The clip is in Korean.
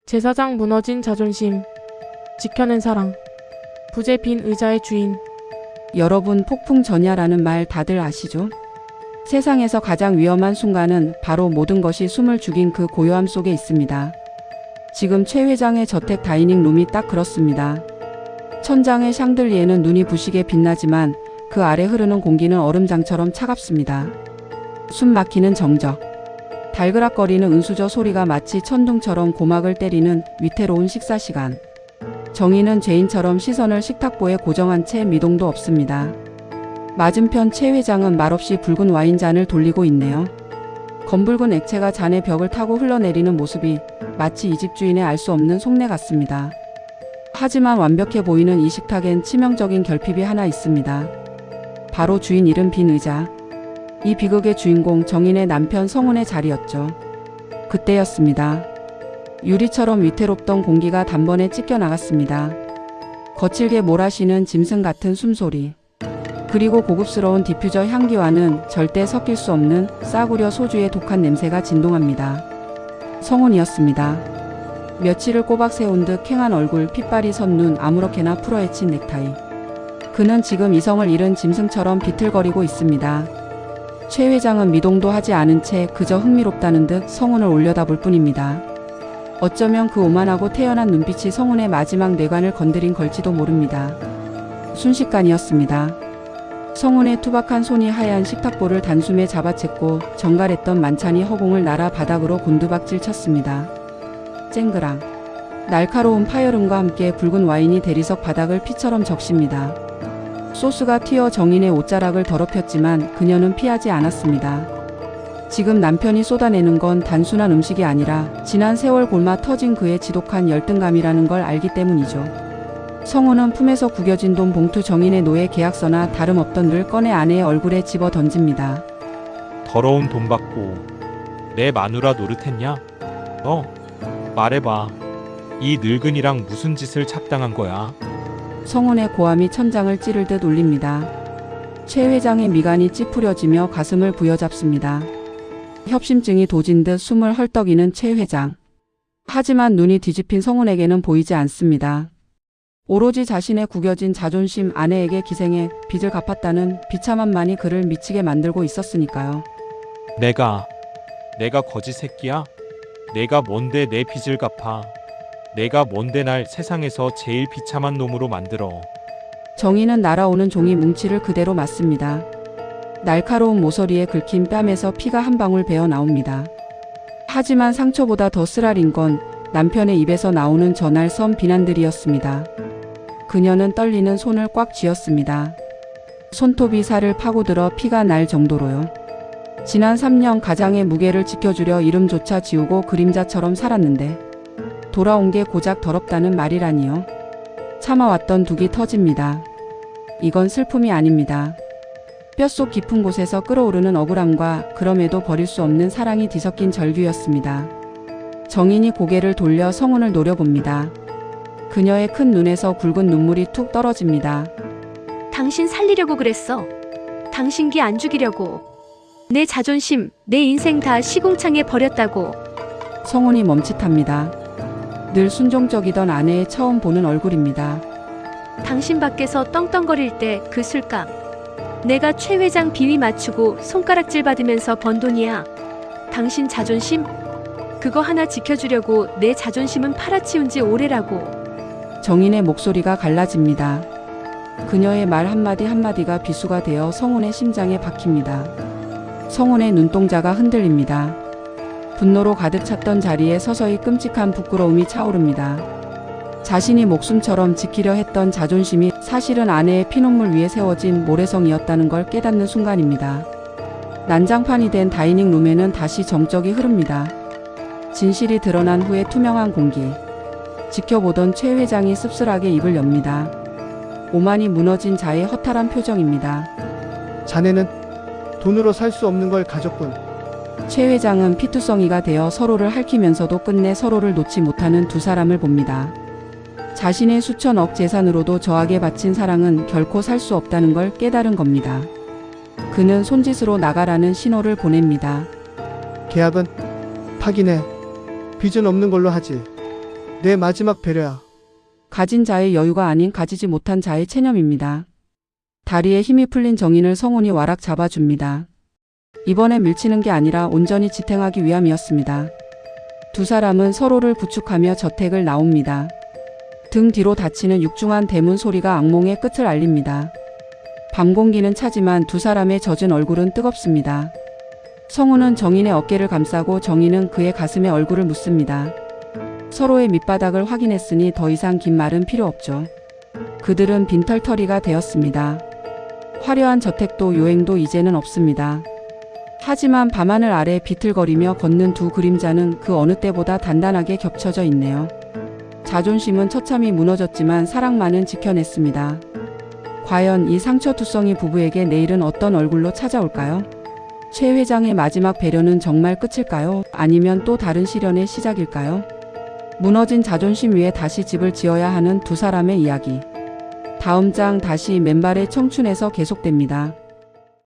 제사장 무너진 자존심, 지켜낸 사랑, 부재 빈 의자의 주인. 여러분, 폭풍 전야라는 말 다들 아시죠? 세상에서 가장 위험한 순간은 바로 모든 것이 숨을 죽인 그 고요함 속에 있습니다. 지금 최 회장의 저택 다이닝 룸이 딱 그렇습니다. 천장의 샹들리에는 눈이 부시게 빛나지만 그 아래 흐르는 공기는 얼음장처럼 차갑습니다. 숨 막히는 정적, 달그락거리는 은수저 소리가 마치 천둥처럼 고막을 때리는 위태로운 식사 시간. 정희는 죄인처럼 시선을 식탁보에 고정한 채 미동도 없습니다. 맞은편 최 회장은 말없이 붉은 와인잔을 돌리고 있네요. 검붉은 액체가 잔의 벽을 타고 흘러내리는 모습이 마치 이 집 주인의 알 수 없는 속내 같습니다. 하지만 완벽해 보이는 이 식탁엔 치명적인 결핍이 하나 있습니다. 바로 주인 잃은 빈 의자. 이 비극의 주인공 정인의 남편 성훈의 자리였죠. 그때였습니다. 유리처럼 위태롭던 공기가 단번에 찢겨나갔습니다. 거칠게 몰아쉬는 짐승 같은 숨소리. 그리고 고급스러운 디퓨저 향기와는 절대 섞일 수 없는 싸구려 소주의 독한 냄새가 진동합니다. 성훈이었습니다. 며칠을 꼬박 세운 듯 캥한 얼굴, 핏발이 선 눈, 아무렇게나 풀어헤친 넥타이. 그는 지금 이성을 잃은 짐승처럼 비틀거리고 있습니다. 최 회장은 미동도 하지 않은 채 그저 흥미롭다는 듯 성훈을 올려다볼 뿐입니다. 어쩌면 그 오만하고 태연한 눈빛이 성훈의 마지막 뇌관을 건드린 걸지도 모릅니다. 순식간이었습니다. 성훈의 투박한 손이 하얀 식탁보를 단숨에 잡아챘고 정갈했던 만찬이 허공을 날아 바닥으로 곤두박질 쳤습니다. 쨍그랑. 날카로운 파열음과 함께 붉은 와인이 대리석 바닥을 피처럼 적십니다. 소스가 튀어 정인의 옷자락을 더럽혔지만 그녀는 피하지 않았습니다. 지금 남편이 쏟아내는 건 단순한 음식이 아니라 지난 세월 골마 터진 그의 지독한 열등감이라는 걸 알기 때문이죠. 성훈은 품에서 구겨진 돈 봉투, 정인의 노예 계약서나 다름없던 늘 꺼내 아내의 얼굴에 집어 던집니다. 더러운 돈 받고 내 마누라 노릇했냐? 너 말해봐. 이 늙은이랑 무슨 짓을 착당한 거야? 성훈의 고함이 천장을 찌를 듯 울립니다. 최 회장의 미간이 찌푸려지며 가슴을 부여잡습니다. 협심증이 도진 듯 숨을 헐떡이는 최 회장. 하지만 눈이 뒤집힌 성훈에게는 보이지 않습니다. 오로지 자신의 구겨진 자존심, 아내에게 기생해 빚을 갚았다는 비참함만이 그를 미치게 만들고 있었으니까요. 내가 거지 새끼야? 내가 뭔데 내 빚을 갚아? 내가 뭔데 날 세상에서 제일 비참한 놈으로 만들어? 정의는 날아오는 종이 뭉치를 그대로 맞습니다. 날카로운 모서리에 긁힌 뺨에서 피가 한 방울 배어 나옵니다. 하지만 상처보다 더 쓰라린 건 남편의 입에서 나오는 전할 선 비난들이었습니다. 그녀는 떨리는 손을 꽉 쥐었습니다. 손톱이 살을 파고들어 피가 날 정도로요. 지난 3년 가장의 무게를 지켜주려 이름조차 지우고 그림자처럼 살았는데 돌아온 게 고작 더럽다는 말이라니요. 참아왔던 둑이 터집니다. 이건 슬픔이 아닙니다. 뼛속 깊은 곳에서 끓어오르는 억울함과 그럼에도 버릴 수 없는 사랑이 뒤섞인 절규였습니다. 정인이 고개를 돌려 성훈을 노려봅니다. 그녀의 큰 눈에서 굵은 눈물이 툭 떨어집니다. 당신 살리려고 그랬어. 당신 기 안 죽이려고. 내 자존심, 내 인생 다 시궁창에 버렸다고. 성훈이 멈칫합니다. 늘 순종적이던 아내의 처음 보는 얼굴입니다. 당신 밖에서 떵떵거릴 때 그 술값. 내가 최 회장 비위 맞추고 손가락질 받으면서 번 돈이야. 당신 자존심? 그거 하나 지켜주려고 내 자존심은 팔아치운 지 오래라고. 정인의 목소리가 갈라집니다. 그녀의 말 한마디 한마디가 비수가 되어 성훈의 심장에 박힙니다. 성훈의 눈동자가 흔들립니다. 분노로 가득 찼던 자리에 서서히 끔찍한 부끄러움이 차오릅니다. 자신이 목숨처럼 지키려 했던 자존심이 사실은 아내의 피눈물 위에 세워진 모래성이었다는 걸 깨닫는 순간입니다. 난장판이 된 다이닝 룸에는 다시 정적이 흐릅니다. 진실이 드러난 후에 투명한 공기. 지켜보던 최 회장이 씁쓸하게 입을 엽니다. 오만이 무너진 자의 허탈한 표정입니다. 자네는 돈으로 살 수 없는 걸 가졌군. 최 회장은 피투성이가 되어 서로를 핥히면서도 끝내 서로를 놓지 못하는 두 사람을 봅니다. 자신의 수천억 재산으로도 저하게 바친 사랑은 결코 살 수 없다는 걸 깨달은 겁니다. 그는 손짓으로 나가라는 신호를 보냅니다. 계약은 파기네. 빚은 없는 걸로 하지. 내 마지막 배려야. 가진 자의 여유가 아닌 가지지 못한 자의 체념입니다. 다리에 힘이 풀린 정인을 성훈이 와락 잡아줍니다. 이번에 밀치는 게 아니라 온전히 지탱하기 위함이었습니다. 두 사람은 서로를 부축하며 저택을 나옵니다. 등 뒤로 닫히는 육중한 대문 소리가 악몽의 끝을 알립니다. 밤 공기는 차지만 두 사람의 젖은 얼굴은 뜨겁습니다. 성훈은 정인의 어깨를 감싸고 정인은 그의 가슴에 얼굴을 묻습니다. 서로의 밑바닥을 확인했으니 더 이상 긴 말은 필요 없죠. 그들은 빈털터리가 되었습니다. 화려한 저택도 요행도 이제는 없습니다. 하지만 밤하늘 아래 비틀거리며 걷는 두 그림자는 그 어느 때보다 단단하게 겹쳐져 있네요. 자존심은 처참히 무너졌지만 사랑만은 지켜냈습니다. 과연 이 상처투성이 부부에게 내일은 어떤 얼굴로 찾아올까요? 최 회장의 마지막 배려는 정말 끝일까요? 아니면 또 다른 시련의 시작일까요? 무너진 자존심 위에 다시 집을 지어야 하는 두 사람의 이야기. 다음 장 다시 맨발의 청춘에서 계속됩니다.